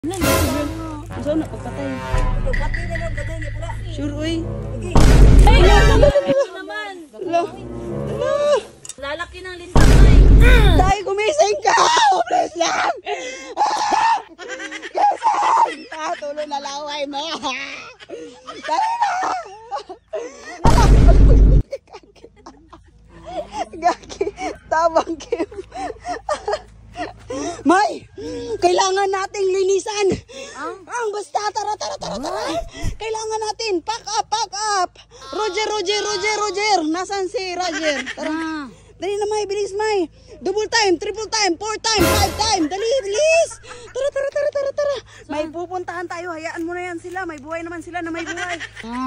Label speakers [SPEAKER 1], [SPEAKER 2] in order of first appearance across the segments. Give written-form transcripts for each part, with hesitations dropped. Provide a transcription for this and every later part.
[SPEAKER 1] Saan na pagpatay?
[SPEAKER 2] Pagpatay na lang, gagawin niya pala.
[SPEAKER 1] Sure, uy.
[SPEAKER 3] Ay, naman. Lalaki ng lintang ay.
[SPEAKER 1] Dahil gumising ka! Please lang! Gising! Tulo na laway mo! Dali na! Gagi! Tabang Kim! May! Kailangan nating linisan! Ang basta! Tara! Kailangan natin! Pack up! Roger! Nasaan si Roger? Tara! Dali na, May! Bilis, May! Double time, triple time, 4 time, 5 time! Dali, bilis! Tara! May pupuntahan tayo. Hayaan mo na yan sila. May buhay naman sila na may buhay.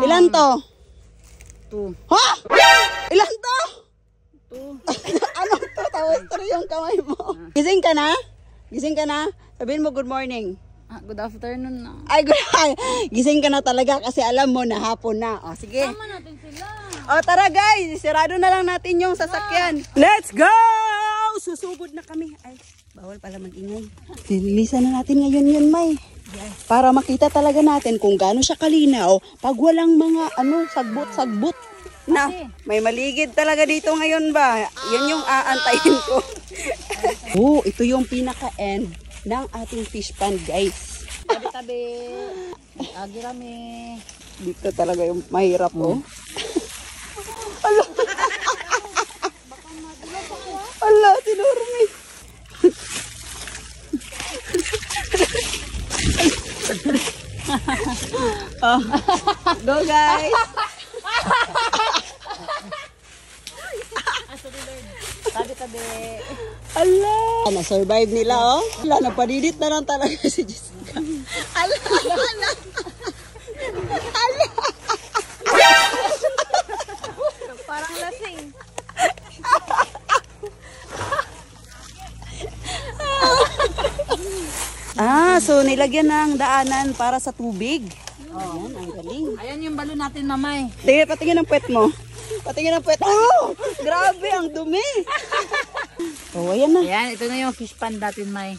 [SPEAKER 1] Ilan to? 2. Ha? Ilan to? 2. Ano to? Tawag yung kamay mo. Gising ka na? Sabihin mo good morning.
[SPEAKER 3] Good afternoon na.
[SPEAKER 1] Ay, gising ka na talaga kasi alam mo na hapon na. O, sige.
[SPEAKER 3] Tama natin sila.
[SPEAKER 1] O, tara guys. Sirado na lang natin yung sasakyan. Let's go! Susugod na kami. Ay, bawal pala mag-ingay. Nililisan na natin ngayon yun, May. Para makita talaga natin kung gaano siya kalinaw pag walang mga sagbot na. May maligid talaga dito ngayon ba? Yan yung aantayin ko. Oh, ito yung pinaka-end ng ating fish pond, guys.
[SPEAKER 3] Tabi. Agi rami.
[SPEAKER 1] Dito talaga yung mahirap, oh. Ala, tinurumi. Oh, go guys.
[SPEAKER 3] Tabi.
[SPEAKER 1] Ala, na-survive nila, oh. Ala, napadidit na lang talaga si Jessica. Ala.
[SPEAKER 3] Parang lasing.
[SPEAKER 1] So nilagyan ng daanan para sa tubig. Ayan, ang galing.
[SPEAKER 3] Ayan yung balon natin, mamay.
[SPEAKER 1] Patingin ang puwet mo. Oh, grabe, ang dumi. Oh, ayan na.
[SPEAKER 3] Ayan, ito na yung fish pond natin, may.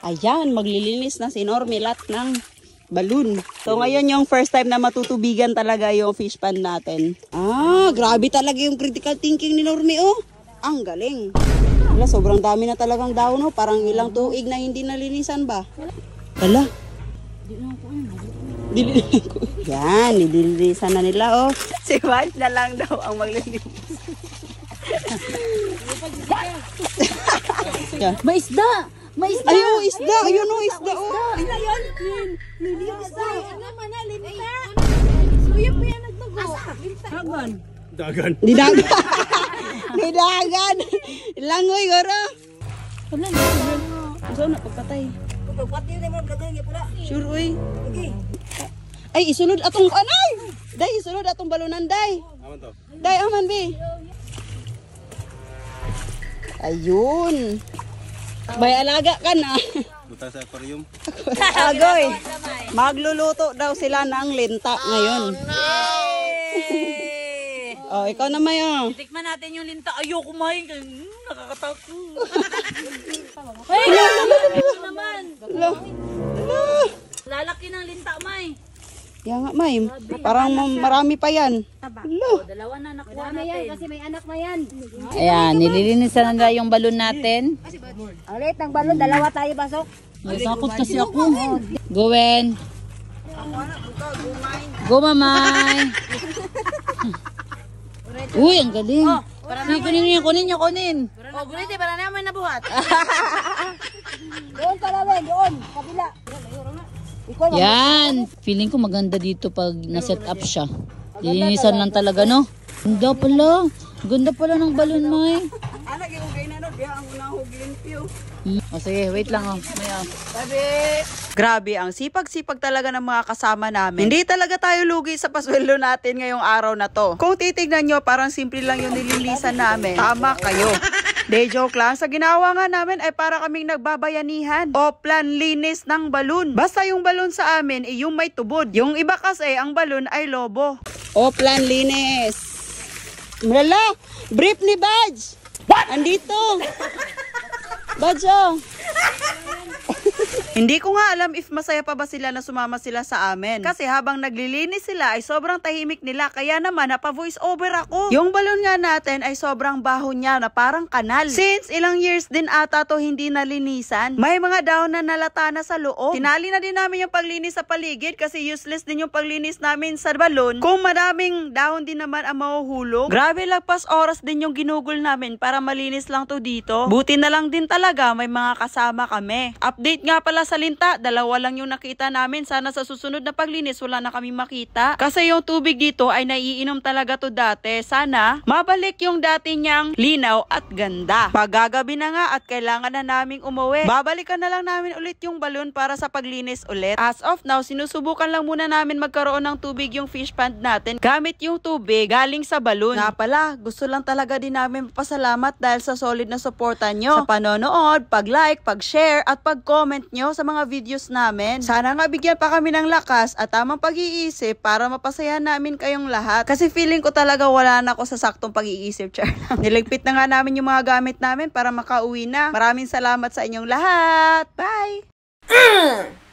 [SPEAKER 1] Ayan, maglilinis na si Normilat ng balloon. So ngayon yung first time na matutubigan talaga yung fish pond natin. Grabe talaga yung critical thinking ni Normi, oh. Ang galing. Wala, sobrang dami na talagang daon, oh. Parang ilang tuig na hindi nalinisan ba? Wala. Yan, nililinisan na nila, oh. Si Mike na lang daw ang maglilinis.
[SPEAKER 3] May isda!
[SPEAKER 1] Ayun, isda! Ayun, oh, isda, oh.
[SPEAKER 3] Dagan.
[SPEAKER 1] Nidagan. Langoy, goro. Saan na pagpatay?
[SPEAKER 2] Pagpatay na lang, gagawin niya pala.
[SPEAKER 1] Sure, uy. Ay, isunod atong anay. Day, isunod atong balunan, day.
[SPEAKER 4] Aman to.
[SPEAKER 1] Day, aman, be. Ayun. May alaga ka na.
[SPEAKER 4] Buta sa aquarium.
[SPEAKER 1] Agoy. Magluluto daw sila ng linta ngayon. Oh, ikaw na, May, oh.
[SPEAKER 3] Tikman natin yung linta. Ayoko kumain. Nakakatakot.
[SPEAKER 1] Ay,
[SPEAKER 3] Naman. Lalaki ng linta, may.
[SPEAKER 1] yan nga, May. Parang marami pa yan.
[SPEAKER 3] Dalawa na nakuha natin.
[SPEAKER 2] Kasi may anak na yan.
[SPEAKER 3] Ayan, nililinisan na yung balon natin.
[SPEAKER 2] Ulit ng balon, dalawa tayo basok.
[SPEAKER 3] Natakot kasi ako. Gwen. Go, mamay. Uy, ang galing. Kunin niyo.
[SPEAKER 2] Oh, guliti, para naman nabuhat. Doon pala, doon. Kabila.
[SPEAKER 3] Yan. Feeling ko maganda dito pag na-set up siya. Lilinisan lang talaga, no? Ganda pala ng balon, may.
[SPEAKER 1] Anak, yung gay na, no? Diya ang unang huglimpyo.
[SPEAKER 3] O sige, wait lang, oh.
[SPEAKER 1] Grabe, ang sipag-sipag talaga ng mga kasama namin. Hindi talaga tayo lugi sa pasweldo natin ngayong araw na to. Kung titignan nyo, parang simple lang yung nililisan namin. Tama kayo. De joke lang, sa ginawa nga namin ay para kaming nagbabayanihan o plan linis ng balon. Basta yung balon sa amin ay yung may tubod. Yung iba kasi ang balon ay lobo. O plan linis. Malala, brief ni Badge. What? Andito. Badge, oh. Hindi ko nga alam if masaya pa ba sila na sumama sila sa amin. Kasi habang naglilinis sila ay sobrang tahimik nila, kaya naman napa-voice over ako. Yung balon nga natin ay sobrang baho niya na parang kanal. Since ilang years din ata to hindi nalinisan, may mga dahon na nalata na sa loob. Tinali na din namin yung paglinis sa paligid kasi useless din yung paglinis namin sa balon kung madaming dahon din naman ang mahuhulog. Grabe, lagpas oras din yung ginugol namin para malinis lang to dito. Buti na lang din talaga may mga kasama kami. Update nga pala sa linta, 2 lang yung nakita namin. Sana sa susunod na paglinis wala na kami makita. Kasi yung tubig dito ay naiinom talaga to dati. Sana mabalik yung dati niyang linaw at ganda. Paggagabi na nga at kailangan na naming umuwi. Babalikan na lang namin ulit yung balon para sa paglinis ulit. As of now, sinusubukan lang muna namin magkaroon ng tubig yung fish pond natin gamit yung tubig galing sa balon. Nga pala, gusto lang talaga din namin papasalamat dahil sa solid na suporta nyo sa panonood, pag-like, pag-share at pag-comment nyo sa mga videos namin. Sana nga bigyan pa kami ng lakas at tamang pag-iisip para mapasaya namin kayong lahat. Kasi feeling ko talaga wala na ako sa saktong pag-iisip. Niligpit na nga namin yung mga gamit namin para makauwi na. Maraming salamat sa inyong lahat. Bye!